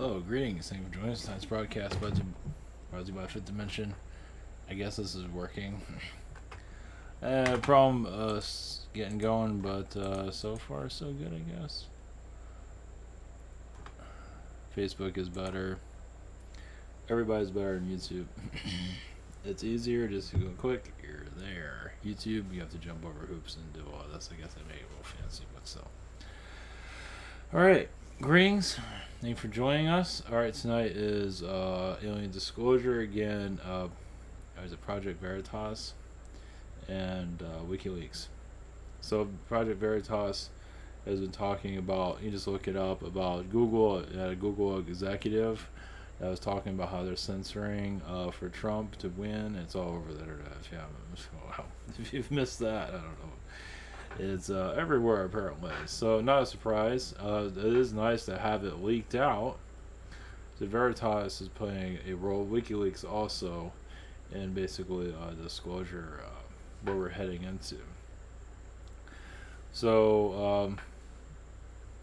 Hello, greetings. Thank you for joining us. Tonight's broadcast brought to you by Fifth Dimension. I guess this is working. Problem getting going, but so far so good, I guess. Facebook is better. Everybody's better than YouTube. It's easier just to go click, you're there. YouTube, you have to jump over hoops and do all this. I guess they make it a little fancy, but still. Alright, greetings. Thank you for joining us. Alright, tonight is Alien Disclosure again. There's a Project Veritas and Wikileaks. So Project Veritas has been talking about, you just look it up, about Google, a Google executive that was talking about how they're censoring for Trump to win. It's all over the internet. Wow. If you've missed that, I don't know. It's everywhere apparently. So not a surprise. It is nice to have it leaked out. So Veritas is playing a role. WikiLeaks also, in basically disclosure where we're heading into. So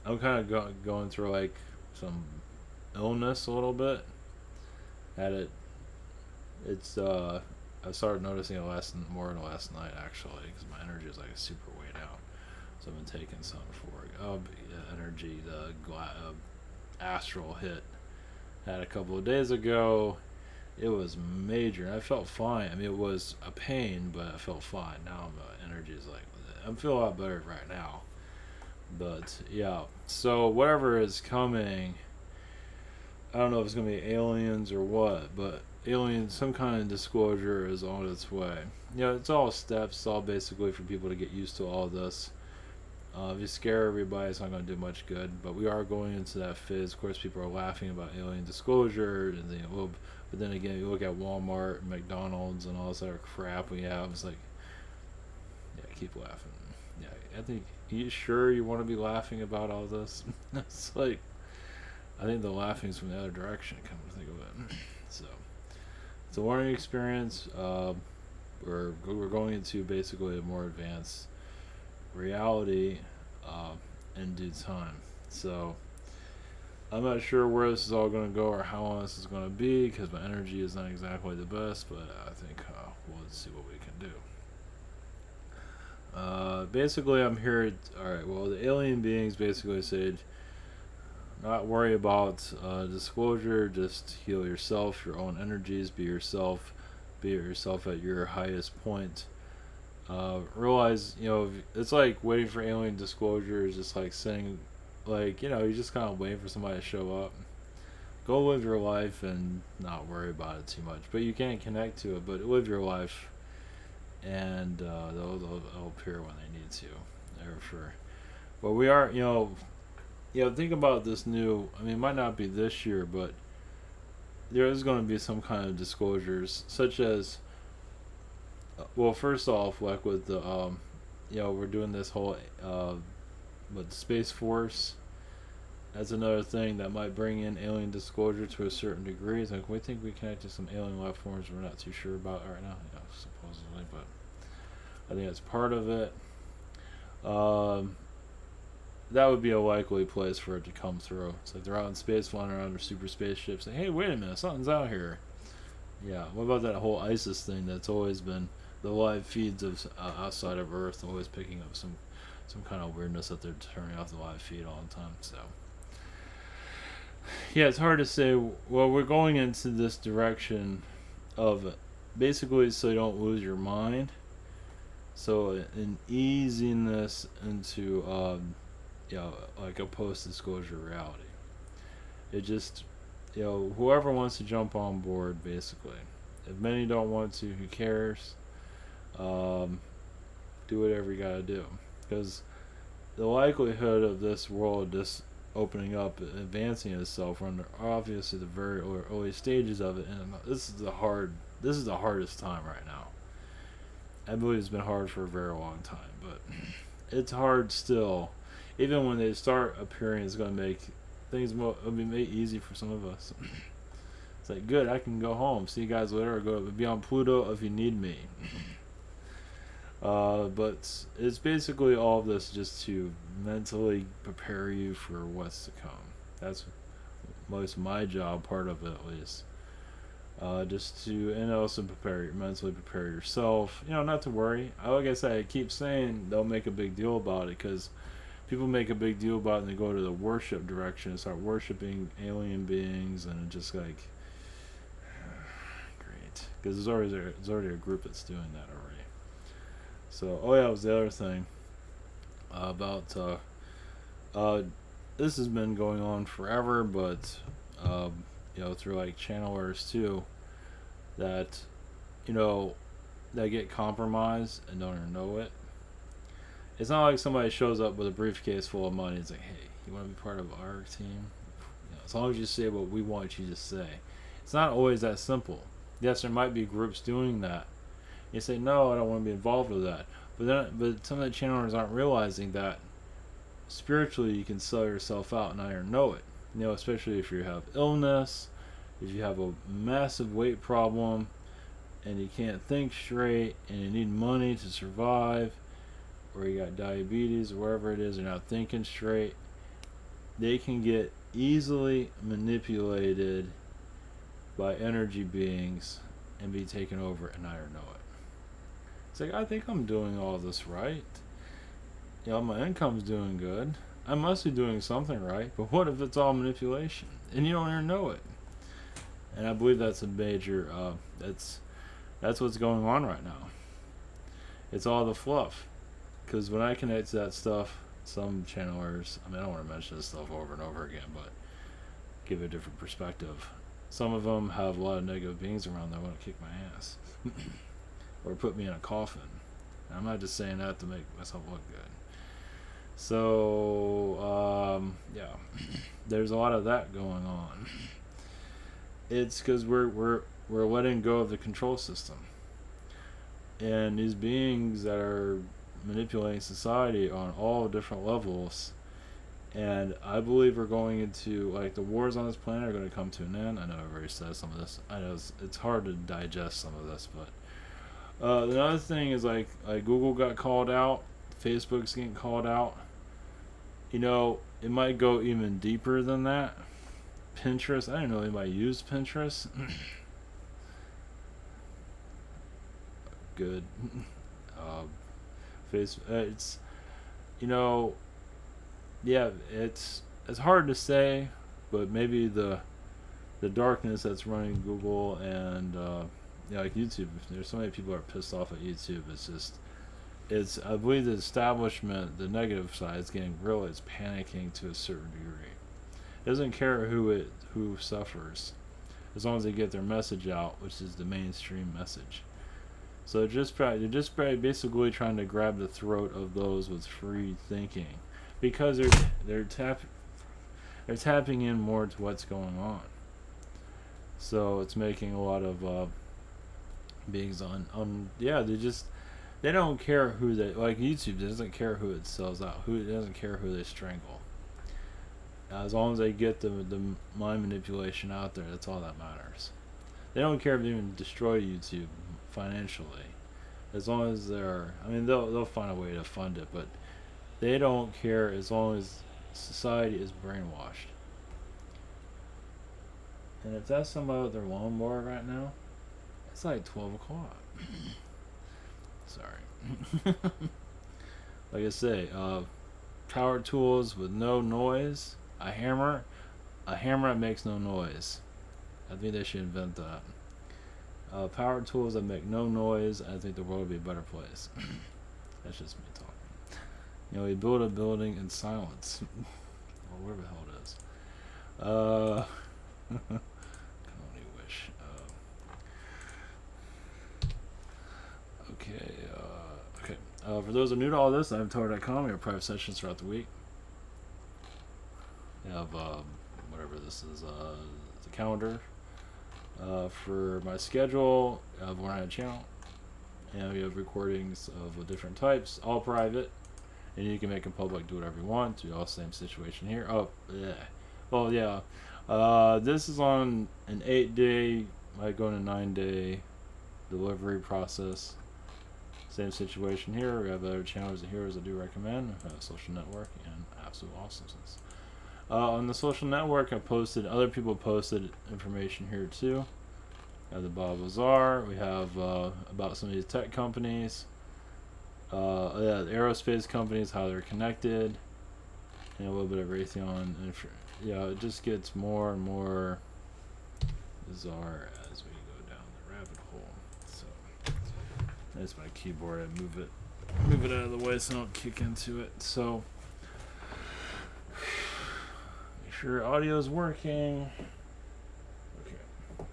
I'm kind of going through like some illness a little bit. I started noticing it more than last night actually, because my energy is like super way down. So I've been taking some for energy. The astral hit had a couple of days ago. It was major, and I felt fine. I mean, it was a pain, but I felt fine. Now my energy is like, I'm feeling a lot better right now. But yeah, so whatever is coming, I don't know if it's gonna be aliens or what, but aliens, some kind of disclosure is on its way. It's all steps. It's all basically for people to get used to all this. If you scare everybody, it's not going to do much good. But we are going into that phase. Of course, people are laughing about alien disclosure, and but then again, you look at Walmart, and McDonald's, and all this other crap we have. It's like, yeah, keep laughing. Yeah, I think. You sure you want to be laughing about all this? It's like, I think the laughing's from the other direction. Come to think of it, so it's a learning experience. We're going into basically a more advanced reality in due time. So I'm not sure where this is all going to go or how long this is going to be, because my energy is not exactly the best, but I think we'll see what we can do. Basically, I'm here. Alright, well, the alien beings basically said, not worry about disclosure, just heal yourself, your own energies, be yourself at your highest point. Realize, it's like waiting for alien disclosure is just like saying, like, you're just kind of waiting for somebody to show up. Go live your life and not worry about it too much. But you can't connect to it, but live your life, and they'll appear when they need to. They're sure. But we are, think about this new, I mean, it might not be this year, but there is going to be some kind of disclosures, such as, well, first off, like with the, we're doing this whole, with the Space Force. That's another thing that might bring in alien disclosure to a certain degree. It's like, we think we connected some alien life forms we're not too sure about right now, supposedly, but I think that's part of it. That would be a likely place for it to come through. It's like they're out in space, flying around their super spaceships, like, hey, wait a minute, something's out here. Yeah, what about that whole ISIS thing that's always been the live feeds of outside of Earth, always picking up some kind of weirdness that they're turning off the live feed all the time. So yeah, it's hard to say. Well, we're going into this direction of basically so you don't lose your mind. So an easiness into like a post-disclosure reality. It just, whoever wants to jump on board, basically. If many don't want to, who cares? Do whatever you gotta do. Because the likelihood of this world just opening up, advancing itself, under obviously the very early stages of it, and this is the hardest time right now. I believe it's been hard for a very long time, but it's hard still. Even when they start appearing, it's going to make things it'll be made easy for some of us. It's like, good, I can go home. See you guys later, or be on Pluto if you need me. But it's basically all of this just to mentally prepare you for what's to come. That's most of my job, part of it at least. Just to, and also mentally prepare yourself. Not to worry. Like I said, I keep saying don't make a big deal about it, because people make a big deal about it and they go to the worship direction and start worshiping alien beings, and just like, great, because there's already a group that's doing that already. So, oh yeah, it was the other thing about this has been going on forever, but through like channelers too, that that get compromised and don't even know it. It's not like somebody shows up with a briefcase full of money. It's like, hey, you want to be part of our team? As long as you say what we want you to say. It's not always that simple. Yes, there might be groups doing that. You say, no, I don't want to be involved with that. But some of the channelers aren't realizing that spiritually you can sell yourself out and not even know it. Especially if you have illness, if you have a massive weight problem, and you can't think straight, and you need money to survive, or you got diabetes, or wherever it is, you're not thinking straight, they can get easily manipulated by energy beings and be taken over and not even know it. It's like, I think I'm doing all this right. My income's doing good. I must be doing something right, but what if it's all manipulation and you don't even know it? And I believe that's a major, that's what's going on right now. It's all the fluff. Because when I connect to that stuff, some channelers, I don't want to mention this stuff over and over again, but give a different perspective. Some of them have a lot of negative beings around that want to kick my ass. Or put me in a coffin. And I'm not just saying that to make myself look good. So, there's a lot of that going on. It's because we're letting go of the control system. And these beings that are manipulating society on all different levels, and I believe we're going into, like, the wars on this planet are going to come to an end. I know I've already said some of this. I know it's hard to digest some of this, but another thing is like Google got called out, Facebook's getting called out. It might go even deeper than that. Pinterest, I didn't know anybody used Pinterest. Good. It's it's hard to say, but maybe the darkness that's running Google and like YouTube. There's so many people are pissed off at YouTube. I believe the establishment, the negative side, is getting real. It's panicking to a certain degree. It doesn't care who suffers, as long as they get their message out, which is the mainstream message. So they're just basically trying to grab the throat of those with free thinking, because they're tapping in more to what's going on. So it's making a lot of beings they don't care who they, like YouTube doesn't care who it sells out, it doesn't care who they strangle. As long as they get the mind manipulation out there, that's all that matters. They don't care if they even destroy YouTube financially, as long as they'll find a way to fund it, but they don't care as long as society is brainwashed. And if that's somebody with their lawnmower right now, it's like 12 o'clock. Sorry. Like I say, power tools with no noise. A hammer that makes no noise. I think they should invent that. Power tools that make no noise. I think the world would be a better place. That's just me talking. We build a building in silence, or whatever the hell it is. Can only wish. Okay. For those who are new to all this, I'm Tor.com. We have private sessions throughout the week. We have whatever this is, the calendar for my schedule. I have one channel, and we have recordings of different types, all private, and you can make them public, do whatever you want. We all same situation here. Oh, yeah. Well, yeah. This is on an 8-day, might go on a 9-day delivery process. Same situation here. We have other channels and heroes I do recommend. Social Network and Absolute Awesomeness. On the social network, other people posted information here too. At the Bob Bazaar, we have about some of these tech companies, the aerospace companies, how they're connected, and a little bit of Raytheon. It just gets more and more bizarre as we go down the rabbit hole. So that's my keyboard. I move it out of the way so I don't kick into it. So make sure audio is working. Okay.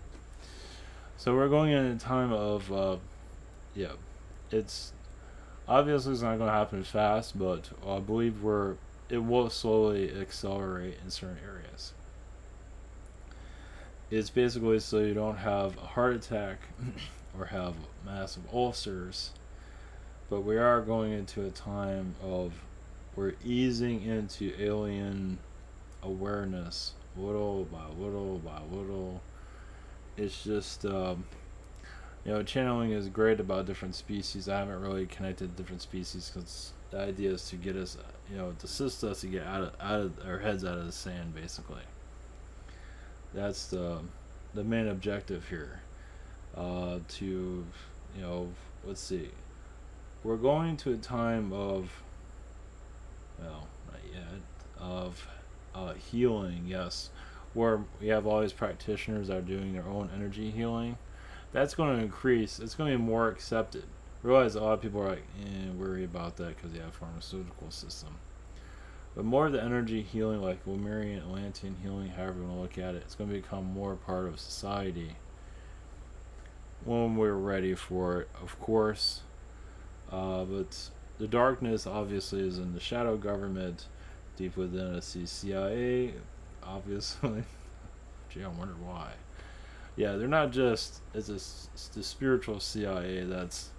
So we're going in a time of it's obviously it's not going to happen fast, but I believe it will slowly accelerate in certain areas. It's basically so you don't have a heart attack or have massive ulcers, but we are going into a time of we're easing into alien awareness little by little by little. It's just channeling is great about different species. I haven't really connected different species because the idea is to get us, to assist us to get out of our heads out of the sand, basically. That's the main objective here. Let's see. We're going to a time of, well, not yet, of healing, yes, where we have all these practitioners that are doing their own energy healing. That's going to increase. It's going to be more accepted. Realize a lot of people are like, worried about that because they have a pharmaceutical system. But more of the energy healing, like Lemurian, Atlantean healing, however you want to look at it, it's going to become more part of society when we're ready for it, of course. But the darkness, obviously, is in the shadow government, deep within the CIA, obviously. Gee, I wonder why. Yeah, they're not just it's the spiritual CIA that's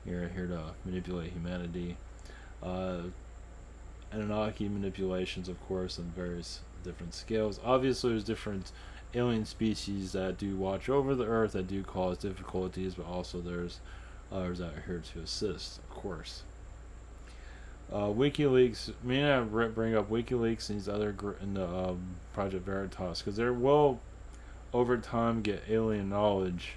here to manipulate humanity. Anunnaki manipulations, of course, on various different scales. Obviously, there's different alien species that do watch over the Earth, that do cause difficulties, but also there's others that are here to assist, of course. Wikileaks, may not bring up Wikileaks and these other in the Project Veritas, because they will, over time, get alien knowledge.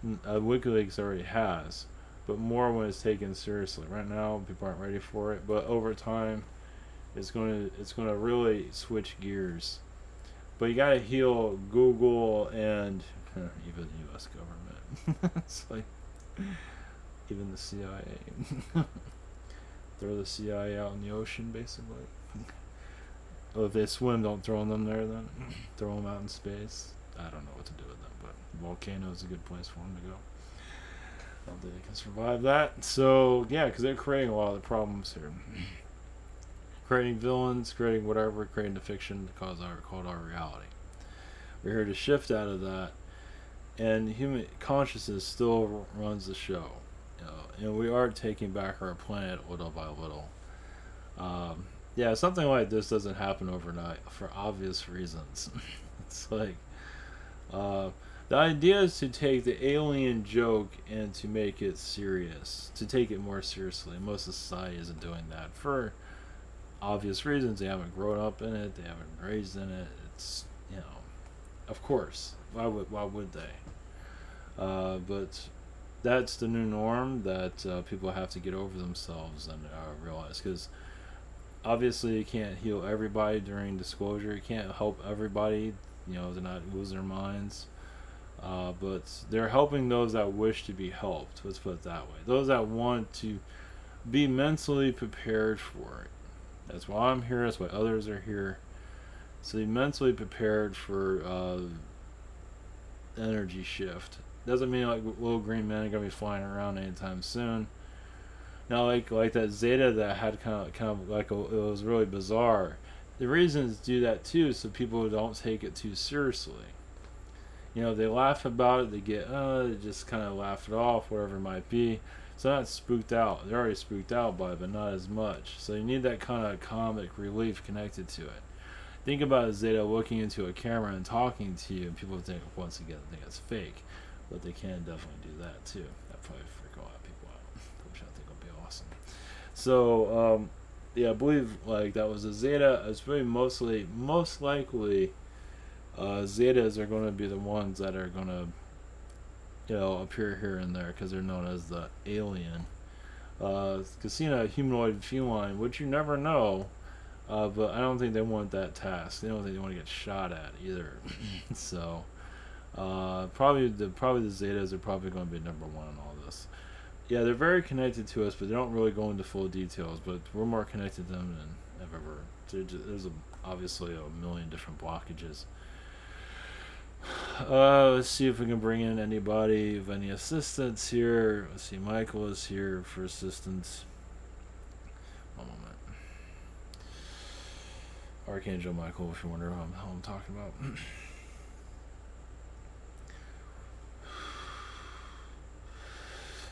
Wikileaks already has, but more when it's taken seriously. Right now, people aren't ready for it, but over time, it's going to really switch gears. But you gotta heal Google and even the U.S. government. It's like even the CIA. Throw the CIA out in the ocean, basically. Well, if they swim, don't throw them there then. Throw them out in space. I don't know what to do with them, but volcano is a good place for them to go. I don't think they can survive that. So, yeah, because they're creating a lot of the problems here. Creating villains, creating whatever, creating the fiction to called our reality. We're here to shift out of that, and human consciousness still runs the show. And we are taking back our planet little by little. Something like this doesn't happen overnight for obvious reasons. It's like the idea is to take the alien joke and to make it serious, to take it more seriously. Most of society isn't doing that for obvious reasons. They haven't grown up in it. They haven't been raised in it. It's of course. Why would they? But that's the new norm that people have to get over themselves and realize, because obviously you can't heal everybody during disclosure. You can't help everybody, to not lose their minds. But they're helping those that wish to be helped. Let's put it that way. Those that want to be mentally prepared for it. That's why I'm here. That's why others are here. So be mentally prepared for energy shift. Doesn't mean like little green men are gonna be flying around anytime soon. Now, like that Zeta that had kind of like it was really bizarre. The reasons do that too, so people don't take it too seriously. They laugh about it. They get they just kind of laugh it off, whatever it might be. So not spooked out. They're already spooked out by it, but not as much. So you need that kind of comic relief connected to it. Think about Zeta looking into a camera and talking to you, and people think once again think it's fake, but they can definitely do that too. That probably freak a lot of people out, which I think will be awesome. So yeah, I believe like that was a Zeta. It's really most likely, Zetas are going to be the ones that are going to appear here and there because they're known as the alien. Casino humanoid feline, which you never know. But I don't think they want that task. They don't think they want to get shot at either. So probably the Zetas are probably going to be number one in all this. Yeah, they're very connected to us, but they don't really go into full details. But we're more connected to them than I've ever. There's obviously a million different blockages. Let's see if we can bring in anybody of any assistance here. Let's see, Michael is here for assistance. One moment. Archangel Michael, if you wonder how I'm talking about.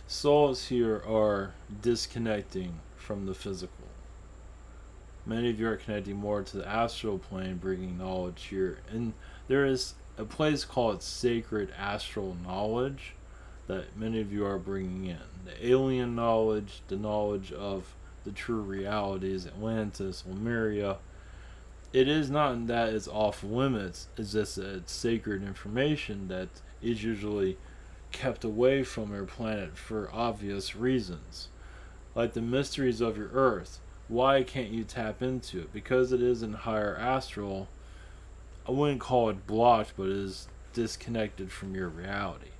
Souls here are disconnecting from the physical. Many of you are connecting more to the astral plane, bringing knowledge here. And there is a place called sacred astral knowledge that many of you are bringing in. The alien knowledge, the knowledge of the true realities, Atlantis, Lemuria. It is not that it's off limits, it's just that it's sacred information that is usually kept away from our planet for obvious reasons. Like the mysteries of your Earth. Why can't you tap into it? Because it is in higher astral, I wouldn't call it blocked, but it is disconnected from your reality.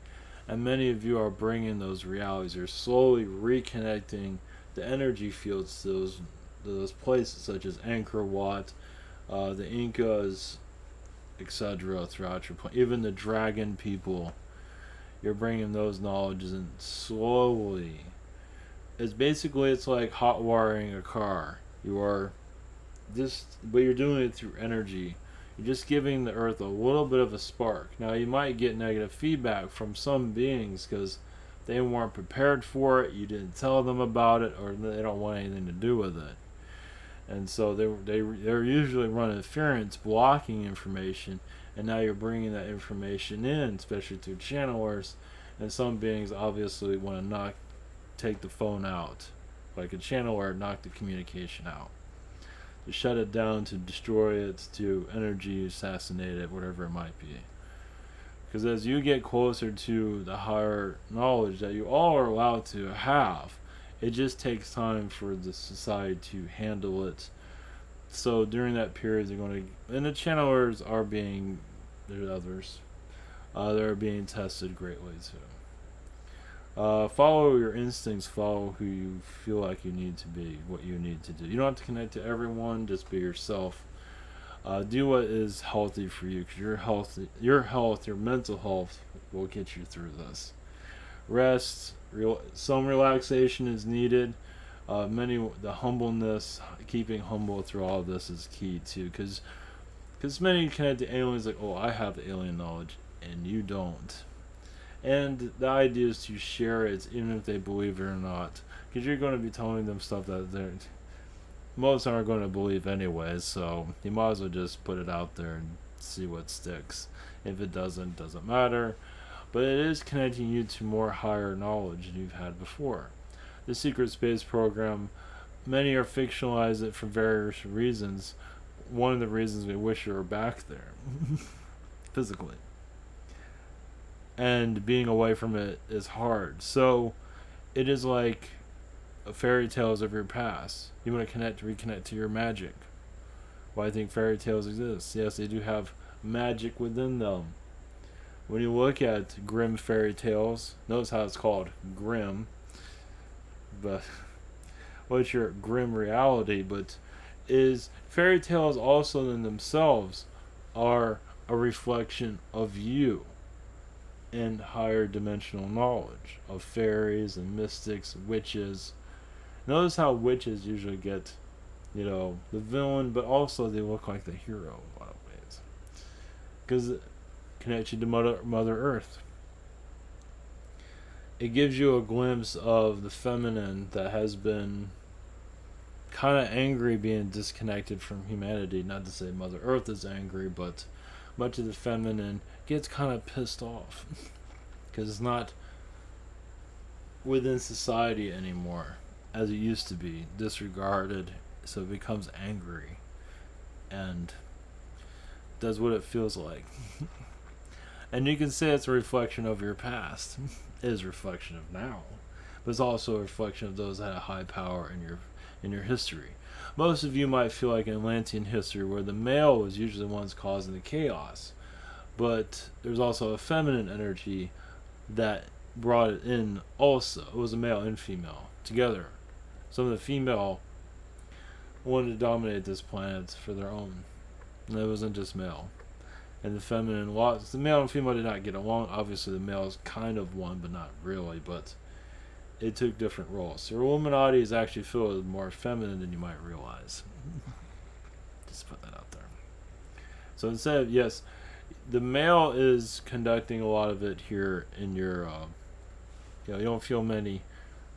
And many of you are bringing those realities. You're slowly reconnecting the energy fields to those places, such as Angkor Wat, the Incas, etc. throughout your planet. Even the dragon people. You're bringing those knowledges in slowly. It's like hot wiring a car. But you're doing it through energy. You're just giving the earth a little bit of a spark. Now you might get negative feedback from some beings because they weren't prepared for it. You didn't tell them about it, or they don't want anything to do with it. And so they're usually run interference, blocking information, and now you're bringing that information in, especially through channelers. And some beings obviously want to take the phone out, like a channeler, knock the communication out, to shut it down, to destroy it, to energy assassinate it, whatever it might be. Because as you get closer to the higher knowledge that you all are allowed to have, it just takes time for the society to handle it. So during that period, they're going to, and the channelers are being, there's others, they're being tested greatly too. Follow your instincts, follow who you feel like you need to be, what you need to do. You don't have to connect to everyone, just be yourself. Do what is healthy for you, because your mental health will get you through this. Rest, some relaxation is needed. The humbleness, keeping humble through all of this is key too, because many connect to aliens like, oh, I have the alien knowledge, and you don't. And the idea is to share it, even if they believe it or not, because you're going to be telling them stuff that most aren't going to believe anyways. So you might as well just put it out there and see what sticks. If it doesn't matter. But it is connecting you to more higher knowledge than you've had before. The secret space program, many are fictionalized it for various reasons. One of the reasons we wish you were back there, physically. And being away from it is hard. So it is like fairy tales of your past. You want to reconnect to your magic. Why I think fairy tales exist. Yes, they do have magic within them. When you look at grim fairy tales, notice how it's called grim. But what's your grim reality? But is fairy tales also in themselves are a reflection of you and higher dimensional knowledge of fairies and mystics, witches. Notice how witches usually get, the villain, but also they look like the hero in a lot of ways. Because it connects you to Mother Earth. It gives you a glimpse of the feminine that has been kind of angry being disconnected from humanity. Not to say Mother Earth is angry, but much of the feminine gets kind of pissed off because it's not within society anymore as it used to be, disregarded, so it becomes angry and does what it feels like. And you can say it's a reflection of your past. It is a reflection of now. But it's also a reflection of those that had high power in your history. Most of you might feel like in Atlantean history where the male was usually the ones causing the chaos. But there's also a feminine energy that brought it in also. It was a male and female together. Some of the female wanted to dominate this planet for their own. And it wasn't just male. And the feminine, the male and female did not get along. Obviously, the males kind of won, but not really. But it took different roles. So Illuminati is actually filled with more feminine than you might realize. Just put that out there. So instead of, yes, the male is conducting a lot of it here in your, you don't feel many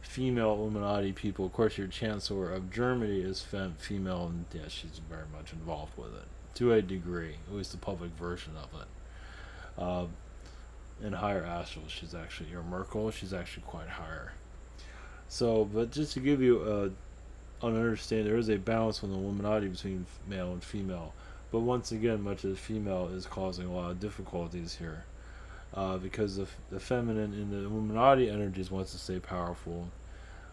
female Illuminati people. Of course, your Chancellor of Germany is female, and she's very much involved with it. To a degree, at least the public version of it. In higher astral, she's actually your Merkel. She's actually quite higher. So, but just to give you an understanding, there is a balance in the Illuminati between male and female. But once again, much of the female is causing a lot of difficulties here, because the feminine in the Illuminati energies wants to stay powerful.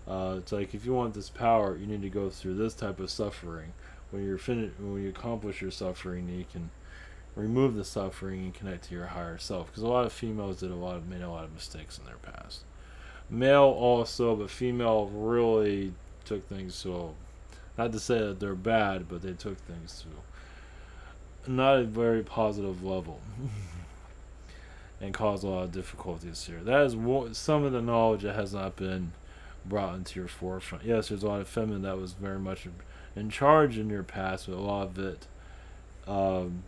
It's like if you want this power, you need to go through this type of suffering. When you accomplish your suffering, you can remove the suffering and connect to your higher self. Because a lot of females made a lot of mistakes in their past. Male also, but female really took things to, not to say that they're bad, but they took things to not a very positive level and caused a lot of difficulties here. That is some of the knowledge that has not been brought into your forefront. Yes, there's a lot of feminine that was very much in charge in your past, but a lot of it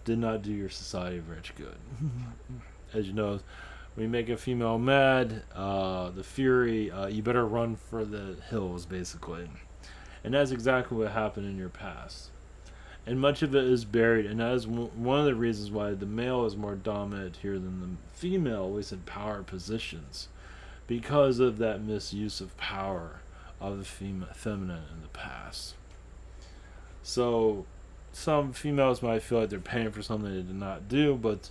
did not do your society much good. As you know, when you make a female mad, the fury, you better run for the hills, basically. And that's exactly what happened in your past. And much of it is buried, and that is one of the reasons why the male is more dominant here than the female, at least in power positions, because of that misuse of power of the feminine in the past. So some females might feel like they're paying for something they did not do, but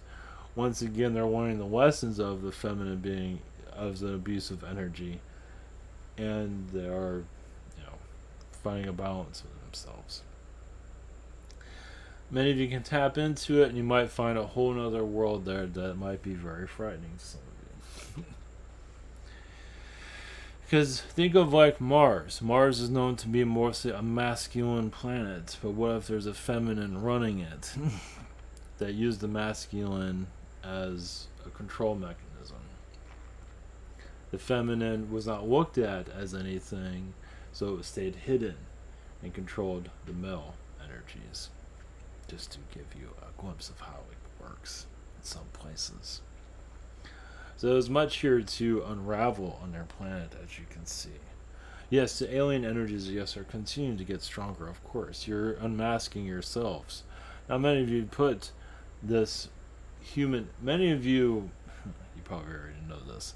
once again, they're learning the lessons of the feminine being of the abusive energy, and they are, finding a balance with themselves. Many of you can tap into it, and you might find a whole nother world there that might be very frightening to some of you. Because think of like Mars. Mars is known to be mostly a masculine planet, but what if there's a feminine running it that used the masculine as a control mechanism? The feminine was not looked at as anything, so it stayed hidden and controlled the male energies. Just to give you a glimpse of how it works in some places. So there's much here to unravel on their planet, as you can see. Yes, the alien energies, are continuing to get stronger, of course. You're unmasking yourselves. Now, many of you put this many of you probably already know this,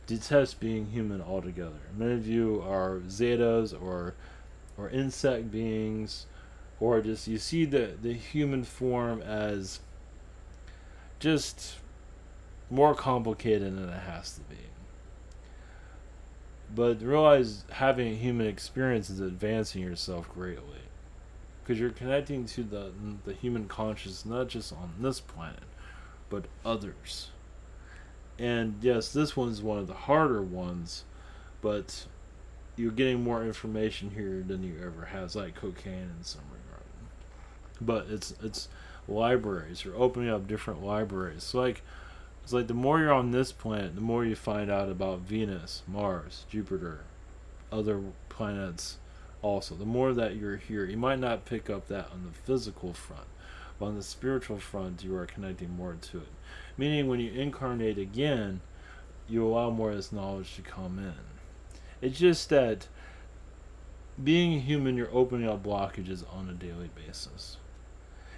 detest being human altogether. Many of you are zetas or insect beings, or just you see the human form as just more complicated than it has to be. But realize having a human experience is advancing yourself greatly, because you're connecting to the human consciousness, not just on this planet, but others. And yes, this one's one of the harder ones, but you're getting more information here than you ever have. It's like cocaine in some regard. But it's libraries. You're opening up different libraries. It's like the more you're on this planet, the more you find out about Venus, Mars, Jupiter, other planets also. The more that you're here, you might not pick up that on the physical front, but on the spiritual front, you are connecting more to it. Meaning when you incarnate again, you allow more of this knowledge to come in. It's just that being human, you're opening up blockages on a daily basis.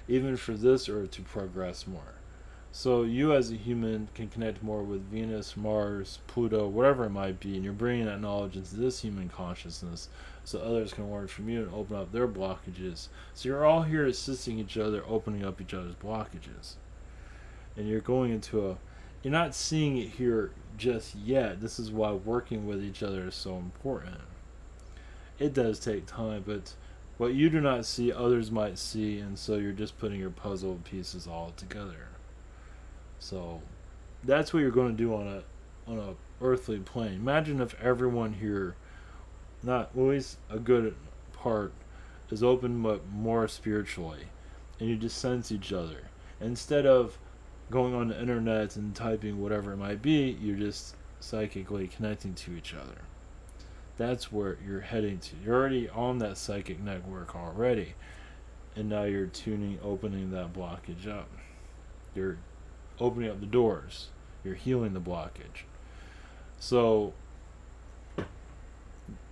Even for this earth to progress more. So you as a human can connect more with Venus, Mars, Pluto, whatever it might be, and you're bringing that knowledge into this human consciousness so others can learn from you and open up their blockages. So you're all here assisting each other, opening up each other's blockages. And you're going into a, you're not seeing it here just yet. This is why working with each other is so important. It does take time, but what you do not see, others might see, and so you're just putting your puzzle pieces all together. So that's what you're going to do on a earthly plane. Imagine if everyone here, not always a good part, is open but more spiritually, and you just sense each other. Instead of going on the internet and typing whatever it might be, you're just psychically connecting to each other. That's where you're heading to. You're already on that psychic network already, and now you're opening that blockage up. You're opening up the doors. You're healing the blockage. So,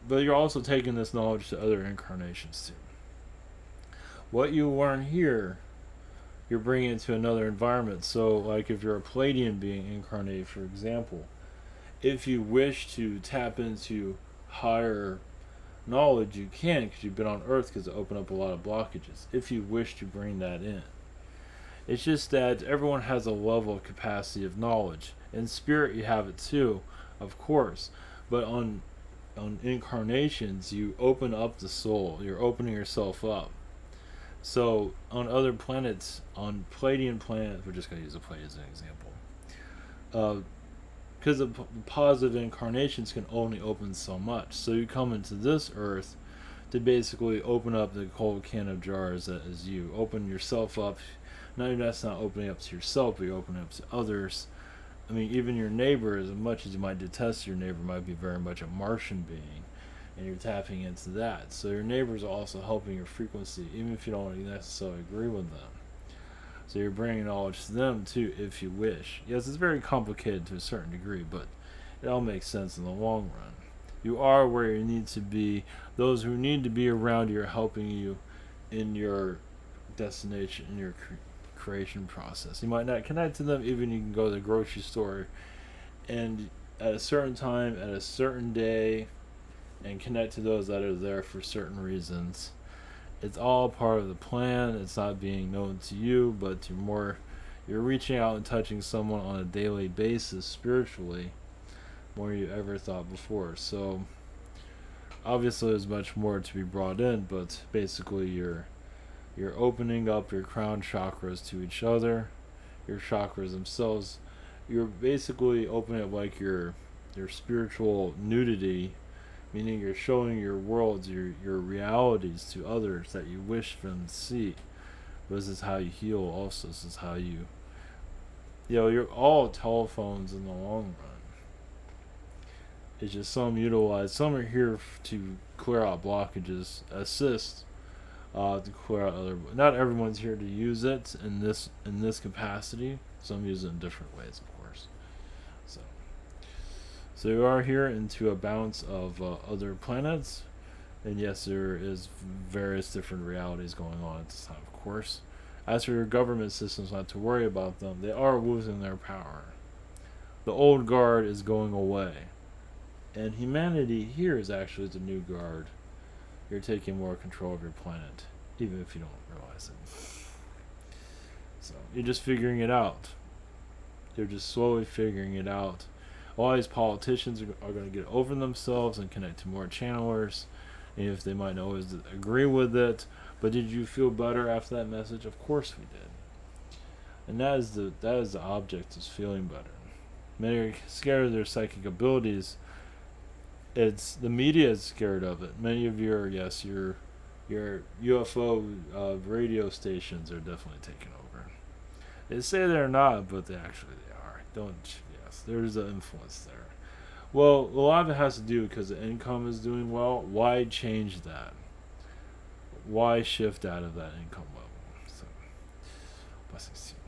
but you're also taking this knowledge to other incarnations too. What you learn here, you're bringing it to another environment. So, like if you're a Palladian being incarnated, for example, if you wish to tap into higher knowledge, you can, because you've been on Earth, because it opened up a lot of blockages. If you wish to bring that in, it's just that everyone has a level of capacity of knowledge. In spirit, you have it too, of course, but on incarnations, you open up the soul. You're opening yourself up. So on other planets, on Palladian planets, we're just going to use a plate as an example. Because the positive incarnations can only open so much. So you come into this earth to basically open up the whole can of jars that is you. Open yourself up. Now that's not opening up to yourself, but you're opening up to others. I mean, even your neighbor, as much as you might detest your neighbor, might be very much a Martian being, and you're tapping into that. So your neighbors are also helping your frequency, even if you don't necessarily agree with them. So you're bringing knowledge to them too, if you wish. Yes, it's very complicated to a certain degree, but it all makes sense in the long run. You are where you need to be. Those who need to be around you are helping you in your destination, in your creation process. You might not connect to them, even you can go to the grocery store and at a certain time, at a certain day, and connect to those that are there for certain reasons. It's all part of the plan. It's not being known to you, but you're reaching out and touching someone on a daily basis spiritually more than you ever thought before. So obviously there's much more to be brought in, but basically you're opening up your crown chakras to each other, your chakras themselves. You're basically opening up like your spiritual nudity, meaning you're showing your worlds, your realities to others that you wish for them to see. This is how you heal also. This is how you're all telephones in the long run. It's just some are here to clear out blockages, assist to clear out other. Not everyone's here to use it in this capacity. Some use it in different ways, of course. So you are here into a balance of other planets, and yes, there is various different realities going on at this time, of course. As for your government systems, not to worry about them. They are losing their power. The old guard is going away, and humanity here is actually the new guard. You're taking more control of your planet, even if you don't realize it. So you're just figuring it out. You're just slowly figuring it out. All these politicians are going to get over themselves and connect to more channelers, and if they might not always agree with it. But did you feel better after that message? Of course we did. And that is the object, is feeling better. Many are scared of their psychic abilities. It's the media is scared of it. Many of your UFO radio stations are definitely taking over. They say they're not, but they are. There's an influence there. Well, a lot of it has to do because the income is doing well. Why change that? Why shift out of that income level? So, blessings to you.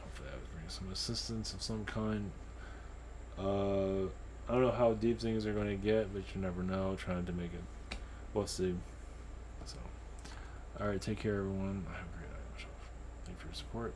Hopefully I was bringing some assistance of some kind. I don't know how deep things are going to get, but you never know. Trying to make it we'll see. So, all right, take care, everyone. I have a great night. Thank you for your support.